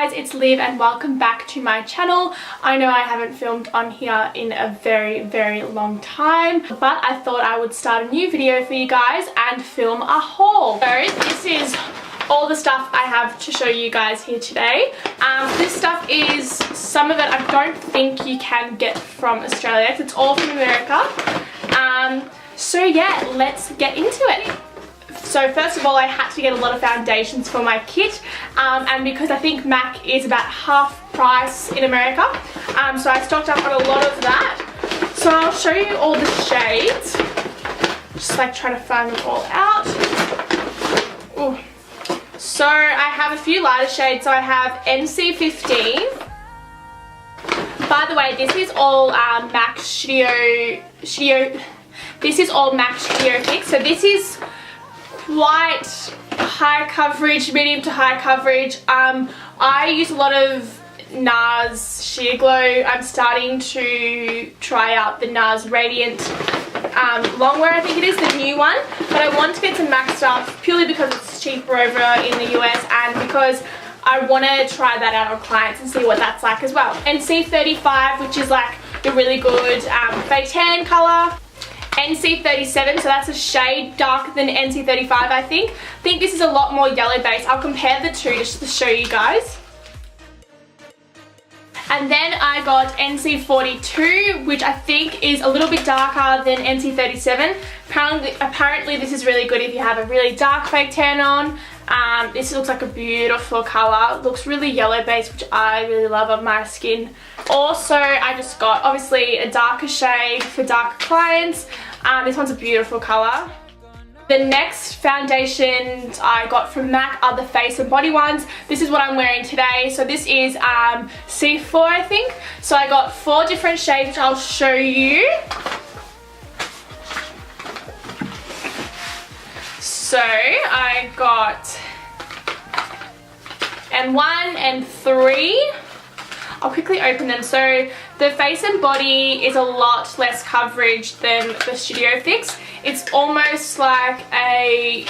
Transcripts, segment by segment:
guys, it's Liv and welcome back to my channel. I know I haven't filmed on here in a very long time, but I thought I would start a new video for you guys and film a haul. So this is all the stuff I have to show you guys here today. This stuff is, some of it I don't think you can get from Australia because it's all from America. So yeah, let's get into it. So first of all, I had to get a lot of foundations for my kit, and because I think MAC is about half price in America, so I stocked up on a lot of that. So I'll show you all the shades, just like trying to find them all out. Ooh. So I have a few lighter shades. So I have NC15. By the way, this is all MAC Studio. This is all MAC Studio Fix. So this is quite high coverage, medium to high coverage. I use a lot of NARS Sheer Glow. I'm starting to try out the NARS Radiant Longwear, I think it is, the new one. But I want to get some MAC stuff purely because it's cheaper over in the US and because I want to try that out on clients and see what that's like as well. NC35, which is like the really good fake tan colour. NC37, so that's a shade darker than NC35, I think. I think this is a lot more yellow base. I'll compare the two just to show you guys. And then I got NC42, which I think is a little bit darker than NC37. Apparently this is really good if you have a really dark fake tan on. This looks like a beautiful colour. It looks really yellow based, which I really love on my skin. Also, I just got obviously a darker shade for darker clients. This one's a beautiful colour. The next foundations I got from MAC are the face and body ones. This is what I'm wearing today. So this is C4, I think. So I got 4 different shades, which I'll show you. So I got N1 and 3. I'll quickly open them. So the face and body is a lot less coverage than the Studio Fix. It's almost like a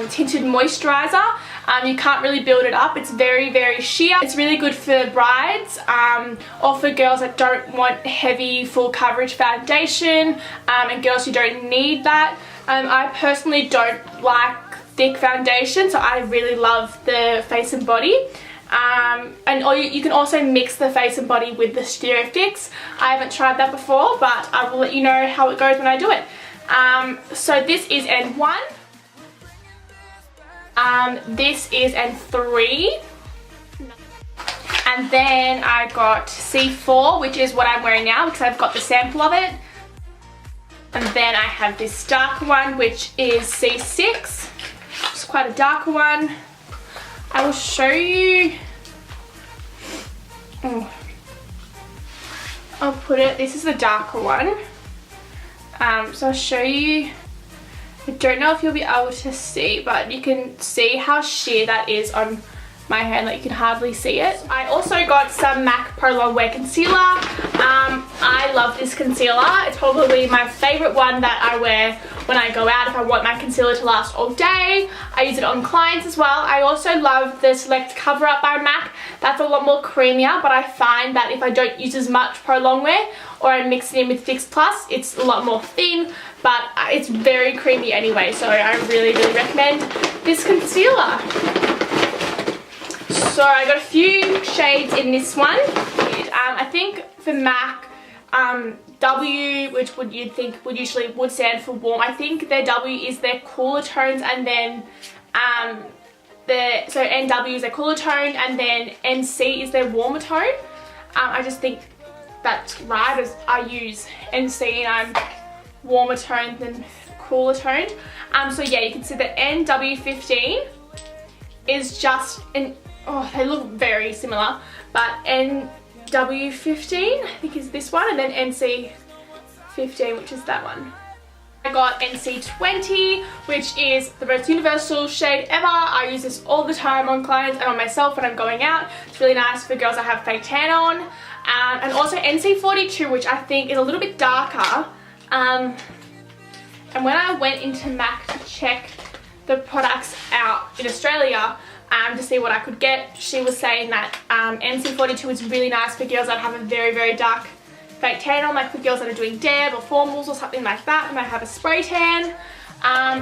tinted moisturizer. You can't really build it up. It's very sheer. It's really good for brides or for girls that don't want heavy full coverage foundation and girls who don't need that. I personally don't like thick foundation, so I really love the face and body. You can also mix the face and body with the Studio Fix. I haven't tried that before, but I will let you know how it goes when I do it. So this is N1. This is N3. And then I got C4, which is what I'm wearing now because I've got the sample of it. And then I have this darker one, which is C6. It's quite a darker one. I will show you. I'll put it, this is the darker one. So I'll show you. I don't know if you'll be able to see, but you can see how sheer that is on my hand, like you can hardly see it. I also got some MAC Pro Longwear Concealer. I love this concealer. It's probably my favourite one that I wear when I go out if I want my concealer to last all day. I use it on clients as well. I also love the Select Cover Up by MAC. That's a lot more creamier, but I find that if I don't use as much Pro Longwear or I mix it in with Fix Plus, it's a lot more thin, but it's very creamy anyway, so I really recommend this concealer. So I got a few shades in this one. I think for MAC, W, which you'd think would usually stand for warm. I think their W is their cooler tones, and then so NW is their cooler tone, and then NC is their warmer tone. I just think that's right, as I use NC and I'm warmer toned than cooler toned. So yeah, you can see that NW15 is just an, oh, they look very similar, but NW15 I think is this one, and then NC15, which is that one. I got NC20, which is the most universal shade ever. I use this all the time on clients and on myself when I'm going out. It's really nice for girls that have fake tan on. And also NC42, which I think is a little bit darker. And when I went into MAC to check the products out in Australia, to see what I could get. She was saying that NC42 is really nice for girls that have a very, very dark fake tan on, like for girls that are doing deb or formals or something like that, and might have a spray tan.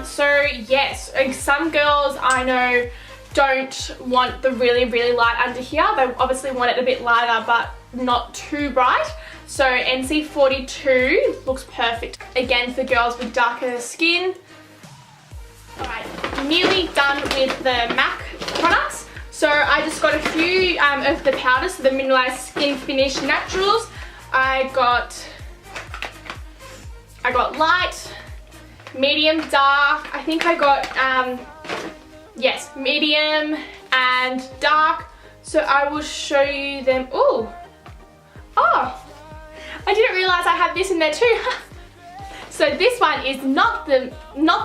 So yes, some girls I know don't want the really, really light under here. They obviously want it a bit lighter but not too bright. So NC42 looks perfect again for girls with darker skin. Alright, nearly done with the MAC products. So I just got a few of the powders, so the Mineralized Skin Finish Naturals. I got light, medium, dark. I think I got yes, medium and dark. So I will show you them. Oh, I didn't realize I had this in there too. So this one is not the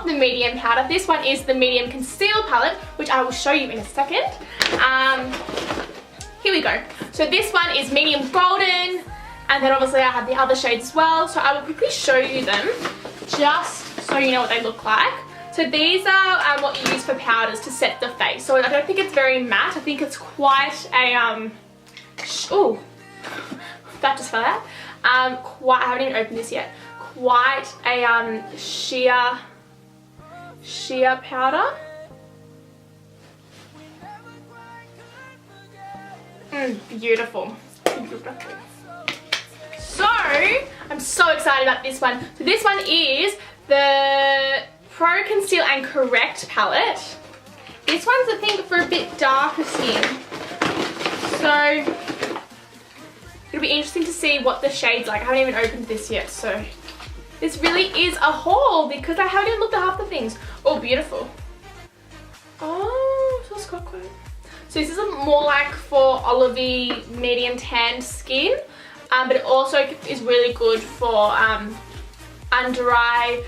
medium powder. This one is the medium conceal palette, which I will show you in a second. Here we go. So this one is medium golden, and then obviously I have the other shades as well. So I will quickly show you them, just so you know what they look like. So these are what you use for powders to set the face. So I don't think it's very matte. I think it's quite a ooh, that just fell out. I haven't even opened this yet. Quite a sheer powder. Beautiful. So I'm so excited about this one. So this one is the Pro Conceal and Correct palette. This one's I think for a bit darker skin. So it'll be interesting to see what the shade's like. I haven't even opened this yet, so this really is a haul because I haven't even looked at half the things. Oh, beautiful. Oh, so it's got quite. So this is more like for olivey, medium tanned skin, but it also is really good for under eye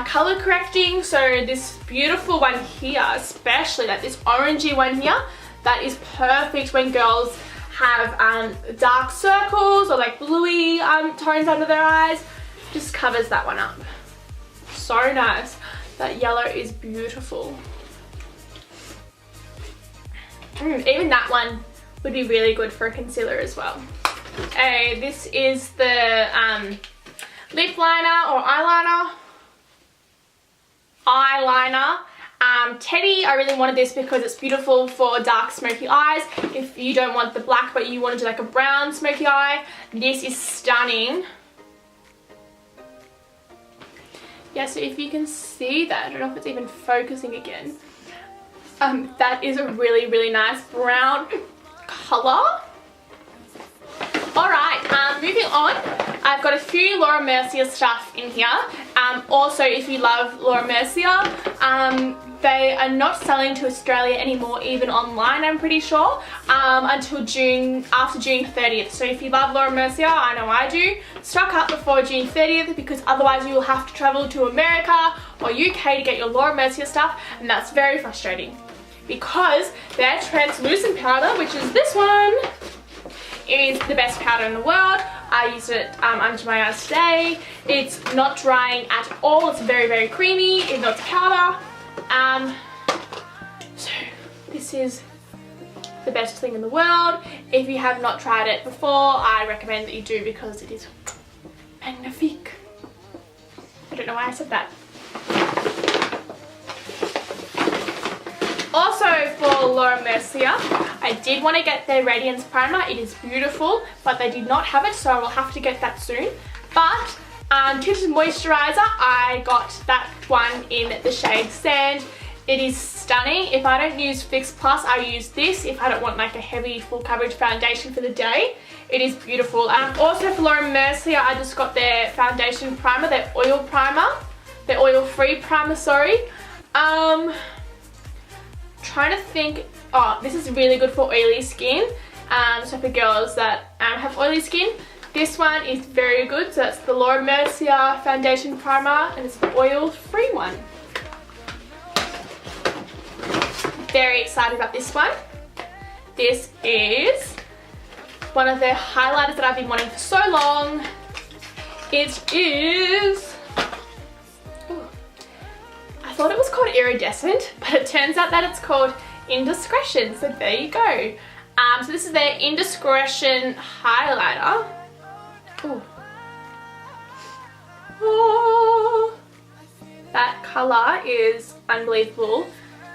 color correcting. So this beautiful one here, especially like this orangey one here, that is perfect when girls have dark circles or like bluey tones under their eyes. Just covers that one up. So nice. That yellow is beautiful. Even that one would be really good for a concealer as well. Okay, this is the lip liner or eyeliner. Teddy, I really wanted this because it's beautiful for dark smoky eyes. If you don't want the black but you want to do like a brown smoky eye, this is stunning. Yeah, so if you can see that, I don't know if it's even focusing again. That is a really, really nice brown colour. Alright, moving on. I've got a few Laura Mercier stuff in here. Also, if you love Laura Mercier, they are not selling to Australia anymore, even online, I'm pretty sure, until after June 30th. So if you love Laura Mercier, I know I do, stock up before June 30th because otherwise you will have to travel to America or UK to get your Laura Mercier stuff, and that's very frustrating because their translucent powder, which is this one, is the best powder in the world. I used it under my eyes today. It's not drying at all. It's very, very creamy, even though it's powder. So this is the best thing in the world. If you have not tried it before, I recommend that you do because it is magnifique. I don't know why I said that. Also for Laura Mercier, I did want to get their Radiance Primer. It is beautiful, but they did not have it, so I will have to get that soon. But Tinted Moisturizer, I got that one in the shade Sand. It is stunning. If I don't use Fix Plus, I use this if I don't want like a heavy full coverage foundation for the day. It is beautiful. Also for Laura Mercier, I just got their foundation primer, their oil primer, their oil-free primer, sorry. Trying to think, oh, this is really good for oily skin. So for girls that have oily skin, this one is very good. So that's the Laura Mercier foundation primer, and it's the oil-free one. Very excited about this one. This is one of their highlighters that I've been wanting for so long. It is, I thought it was called Iridescent, but it turns out that it's called Indiscretion. So there you go. So this is their Indiscretion highlighter. Ooh. Oh, that colour is unbelievable.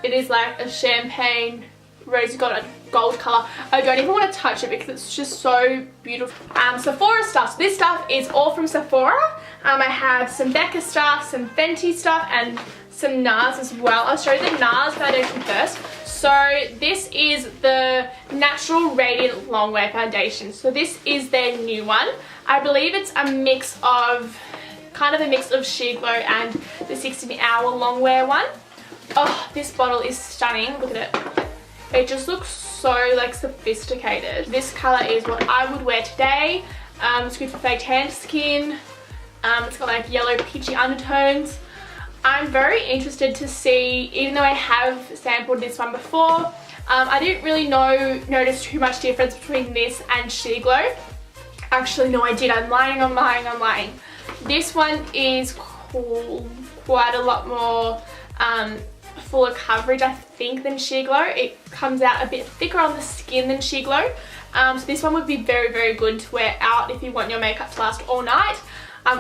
It is like a champagne rosy gold colour. I don't even want to touch it because it's just so beautiful. Sephora stuff. So this stuff is all from Sephora. I have some Becca stuff, some Fenty stuff, and some NARS as well. I'll show you the NARS foundation first. So this is the Natural Radiant Longwear Foundation. So this is their new one. I believe it's a mix of, kind of a mix of Sheer Glow and the 16-hour Longwear one. Oh, this bottle is stunning. Look at it. It just looks so like sophisticated. This colour is what I would wear today. It's good for fake tan skin. It's got like yellow peachy undertones. I'm very interested to see, even though I have sampled this one before, I didn't really notice too much difference between this and Sheer Glow. Actually, no, I did. I'm lying. This one is quite a lot more fuller coverage, I think, than Sheer Glow. It comes out a bit thicker on the skin than Sheer Glow. So this one would be very, very good to wear out if you want your makeup to last all night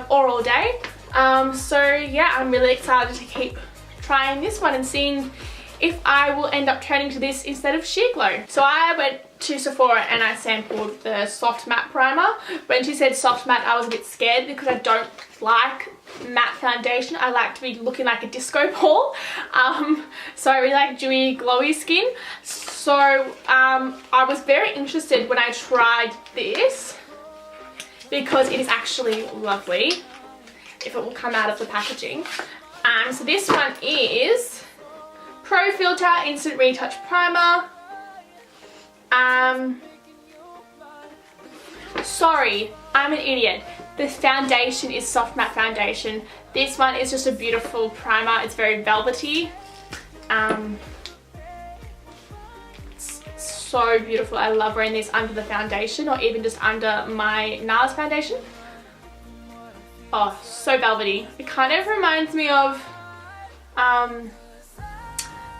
or all day. So yeah, I'm really excited to keep trying this one and seeing if I will end up turning to this instead of Sheer Glow. So I went to Sephora and I sampled the Soft Matte Primer. When she said soft matte, I was a bit scared because I don't like matte foundation. I like to be looking like a disco ball. So I really like dewy, glowy skin. So I was very interested when I tried this because it is actually lovely, if it will come out of the packaging. So this one is Pro Filter Instant Retouch Primer. Sorry, I'm an idiot. The foundation is Soft Matte Foundation. This one is just a beautiful primer. It's very velvety. It's so beautiful. I love wearing this under the foundation or even just under my NARS foundation. Oh, so velvety. It kind of reminds me of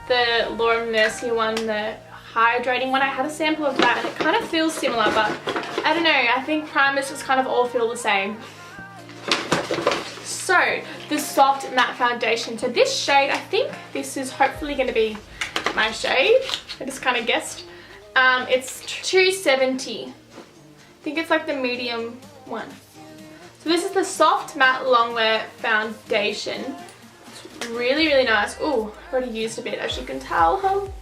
the Laura Mercier one, the hydrating one. I had a sample of that and it kind of feels similar, but I don't know, I think primers just kind of all feel the same. So the Soft Matte Foundation, so this shade, I think this is hopefully going to be my shade. I just kind of guessed. It's 270. I think it's like the medium one. So this is the Soft Matte Longwear Foundation. It's really, really nice. Oh, I've already used a bit, as you can tell.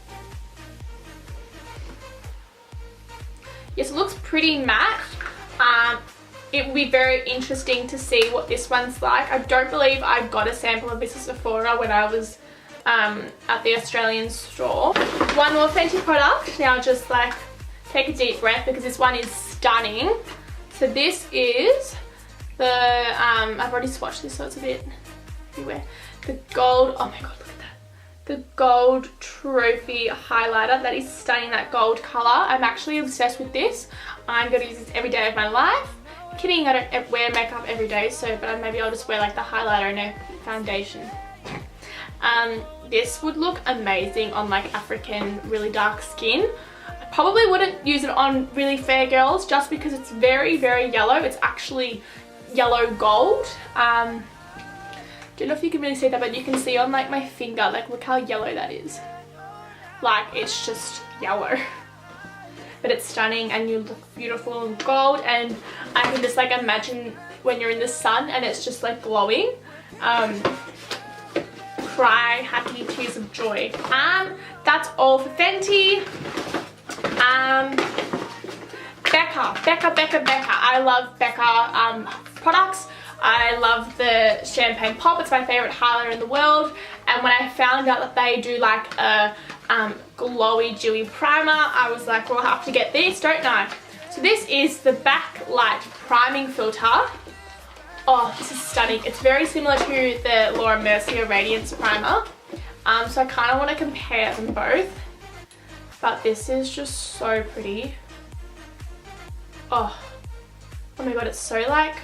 Yes, it looks pretty matte. It will be very interesting to see what this one's like. I don't believe I got a sample of this at Sephora when I was at the Australian store. One more Fenty product. Now just like take a deep breath because this one is stunning. So this is the, I've already swatched this so it's a bit everywhere. The gold, oh my god, look at that. The Gold Trophy highlighter. That is stunning, that gold colour. I'm actually obsessed with this. I'm going to use this every day of my life. Kidding, I don't wear makeup every day, so but maybe I'll just wear like the highlighter and a foundation. This would look amazing on like African really dark skin. I probably wouldn't use it on really fair girls just because it's very, very yellow. It's actually yellow gold. Don't know if you can really see that, but you can see on like my finger, like look how yellow that is. Like it's just yellow. But it's stunning and you look beautiful in gold, and I can just like imagine when you're in the sun and it's just like glowing. Cry happy tears of joy. That's all for Fenty. Becca. I love Becca products. I love the Champagne Pop. It's my favourite highlighter in the world. And when I found out that they do like a glowy dewy primer, I was like, well, I'll have to get this, don't I? So this is the Backlight Priming Filter. Oh, this is stunning. It's very similar to the Laura Mercier Radiance Primer. So I kind of want to compare them both. But this is just so pretty. Oh my god, it's so like,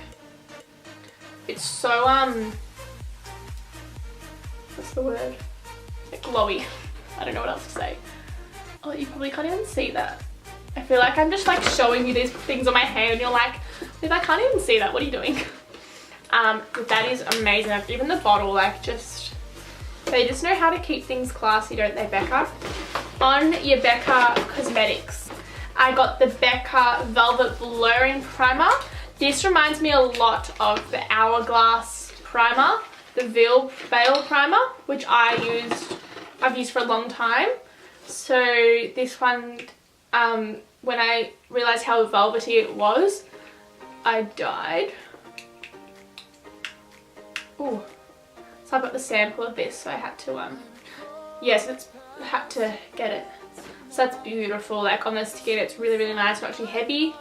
it's so, what's the word? Like glowy. I don't know what else to say. Oh, you probably can't even see that. I feel like I'm just like showing you these things on my hand and you're like, Liv, I can't even see that. What are you doing? But that is amazing. Like, even the bottle, like they just know how to keep things classy, don't they, Becca? On your Becca Cosmetics, I got the Becca Velvet Blurring Primer. This reminds me a lot of the Hourglass Primer, the Veil Primer, which I've used for a long time. So this one, when I realised how velvety it was, I died. Ooh. So I've got the sample of this, so I had to, yes, had to get it. So that's beautiful, like on the skin it's really, really nice, not too heavy,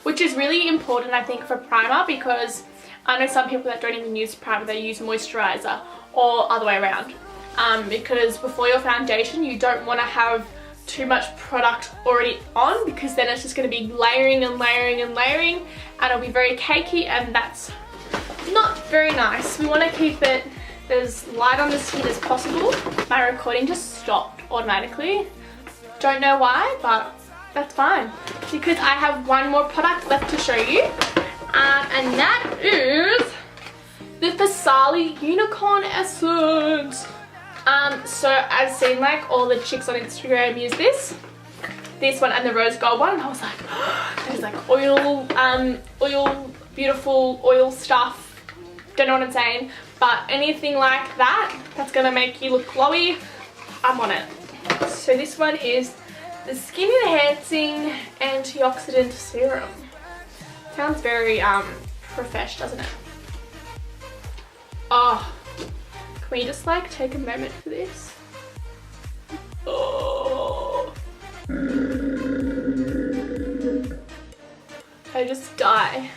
which is really important I think for primer, because I know some people that don't even use primer, they use moisturizer, or other way around, because before your foundation you don't want to have too much product already on, because then it's just going to be layering and layering and layering, and it'll be very cakey, and that's not very nice. We want to keep it as light on the skin as possible. My recording just stopped automatically. Don't know why, but that's fine, because I have one more product left to show you, and that is the Farsali Unicorn Essence. So I've seen like all the chicks on Instagram use this one and the rose gold one, and I was like, oh, there's like oil, beautiful oil stuff. Don't know what I'm saying, but anything like that, that's gonna make you look glowy, I'm on it. So this one is the Skin Enhancing Antioxidant Serum. Sounds very profesh, doesn't it? Oh, can we just like take a moment for this? Oh, I just die.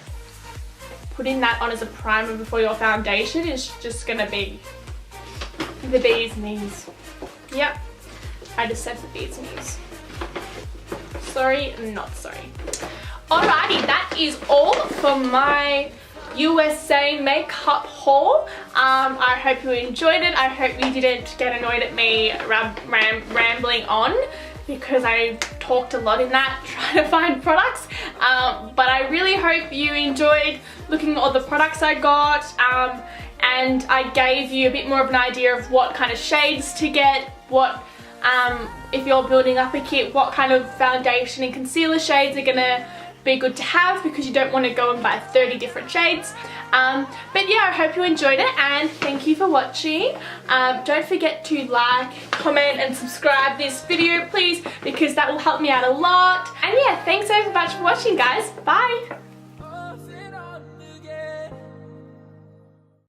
Putting that on as a primer before your foundation is just gonna be the bee's knees. Yep, I just said the bee's knees. Sorry, not sorry. Alrighty, that is all for my USA makeup haul. I hope you enjoyed it. I hope you didn't get annoyed at me rambling on, because I talked a lot in that trying to find products, but I really hope you enjoyed looking at all the products I got, and I gave you a bit more of an idea of what kind of shades to get, what if you're building up a kit, what kind of foundation and concealer shades are gonna be good to have, because you don't want to go and buy 30 different shades. But yeah, I hope you enjoyed it, and thank you for watching. Don't forget to like, comment and subscribe this video please, because that will help me out a lot. And yeah, thanks so much for watching guys. Bye!